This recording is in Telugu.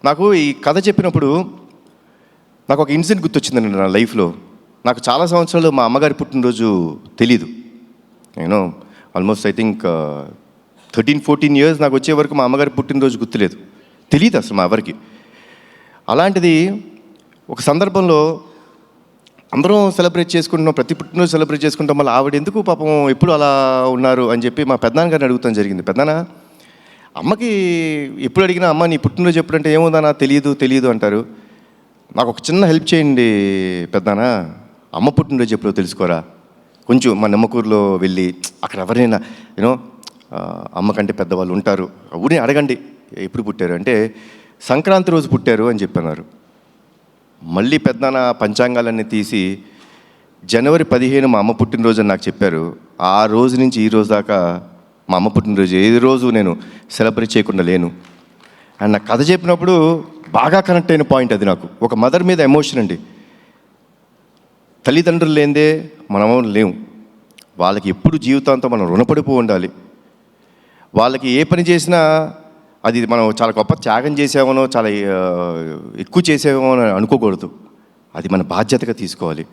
నాకు ఈ కథ చెప్పినప్పుడు నాకు ఒక ఇన్సిడెంట్ గుర్తొచ్చిందండి నా లైఫ్లో. నాకు చాలా సంవత్సరాలు మా అమ్మగారి పుట్టినరోజు తెలీదు. నేను ఆల్మోస్ట్ ఐ థింక్ 13-14 ఇయర్స్ నాకు వచ్చే వరకు మా అమ్మగారి పుట్టినరోజు గుర్తులేదు, తెలియదు అసలు మా ఎవరికి. అలాంటిది ఒక సందర్భంలో అందరం సెలబ్రేట్ చేసుకుంటున్నాం, ప్రతి పుట్టినరోజు సెలబ్రేట్ చేసుకుంటాం. మళ్ళీ ఆవిడ ఎందుకు పాపం ఎప్పుడు అలా ఉన్నారు అని చెప్పి మా పెద్దనాన్నగారిని అడుగుతాం జరిగింది. పెద్దనాన్న, అమ్మకి ఎప్పుడు అడిగినా అమ్మ నీ పుట్టినరోజు ఎప్పుడంటే ఏముందన్నా తెలియదు అంటారు. నాకు ఒక చిన్న హెల్ప్ చేయండి పెద్దనాన్న, అమ్మ పుట్టినరోజు ఎప్పుడో తెలుసుకోరా, కొంచెం మా నిమ్మకూరులో వెళ్ళి అక్కడ ఎవరైనా యూనో అమ్మ కంటే పెద్దవాళ్ళు ఉంటారు, ఊరిని అడగండి ఎప్పుడు పుట్టారు అంటే సంక్రాంతి రోజు పుట్టారు అని చెప్పన్నారు. మళ్ళీ పెద్దనాన్న పంచాంగాలన్నీ తీసి జనవరి 15 మా అమ్మ పుట్టినరోజు అని నాకు చెప్పారు. ఆ రోజు నుంచి ఈ రోజు దాకా మా అమ్మ పుట్టినరోజు ఏ రోజు నేను సెలబ్రేట్ చేయకుండా లేను. అండ్ నాకు కథ చెప్పినప్పుడు బాగా కనెక్ట్ అయిన పాయింట్ అది. నాకు ఒక మదర్ మీద ఎమోషన్ అండి. తల్లిదండ్రులు లేనిదే మనం లేవు. వాళ్ళకి ఎప్పుడు జీవితాంతం మనం రుణపడిపో ఉండాలి. వాళ్ళకి ఏ పని చేసినా అది మనం చాలా గొప్ప త్యాగం చేసామనో చాలా ఎక్కువ చేసామో అని అనుకోకూడదు. అది మన బాధ్యతగా తీసుకోవాలి.